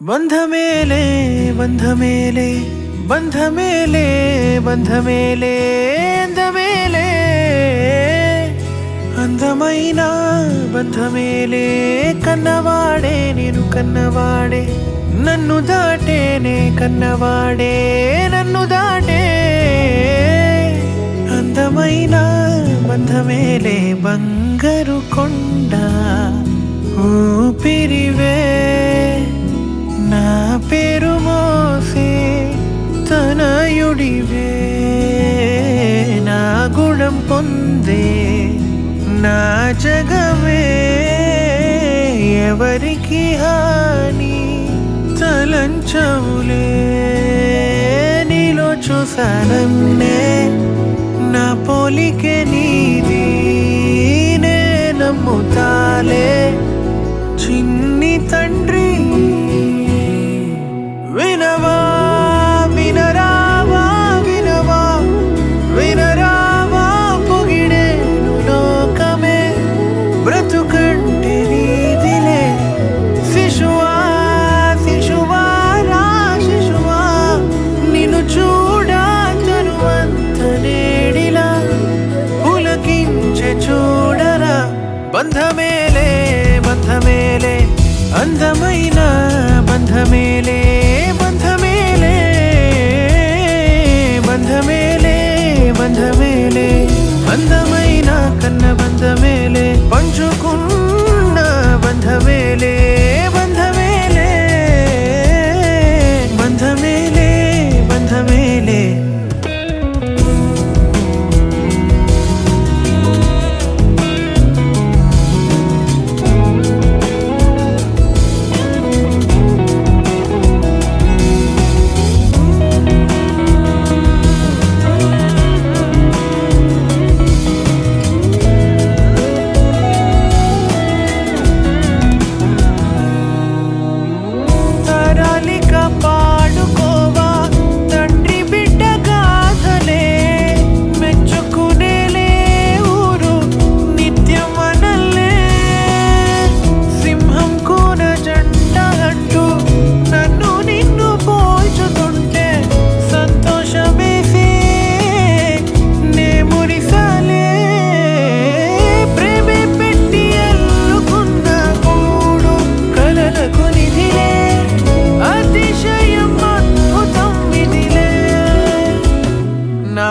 బంధమేలే బంధమేలే బంధమేలే బంధమేలే అందమేలే అందమైన బంధమేలే కన్నవాడే నేను కన్నవాడే నన్ను దాటేనే కన్నవాడే నన్ను దాటే అందమైన బంధమేలే బంగారు కొండ ఊపిరివే నా పేరు మోసే తనయుడివే నా గుణం పొందే నా జగమే ఎవరికి హాని తలంచవులే నీలో చూసానన్నే నా పోలికే నీది నే నమ్ముతాలే చిన్ని తండ్రి వినవా వినరావా వినవా వినరావా పొగిడేను లోకమే బ్రతుకంటే నీదిలే శిశువా శిశువా రా శిశువా నిన్ను చూడా తరువంత నేడిలా పులకించే చూడరా బంధమేలే బంధమేలే అందమైన బంధమేలే బంధమేలే బంధమేలే బంధమేలే అందమైన కన్న బంధమేలే పంచుకున్న బంధమేలే బంధమేలే బంధమేలే బంధమేలే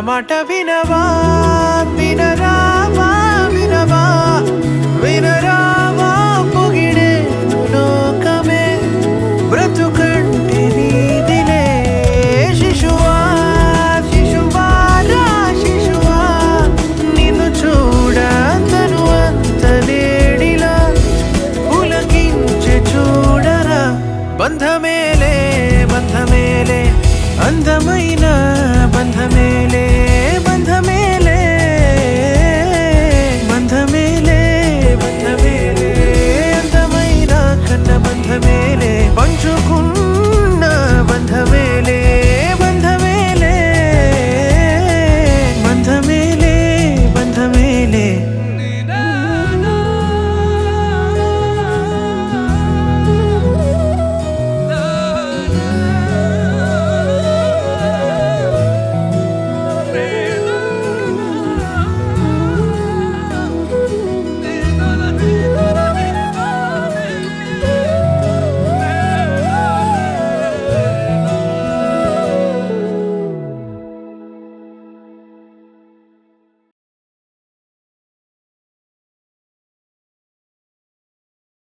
మాట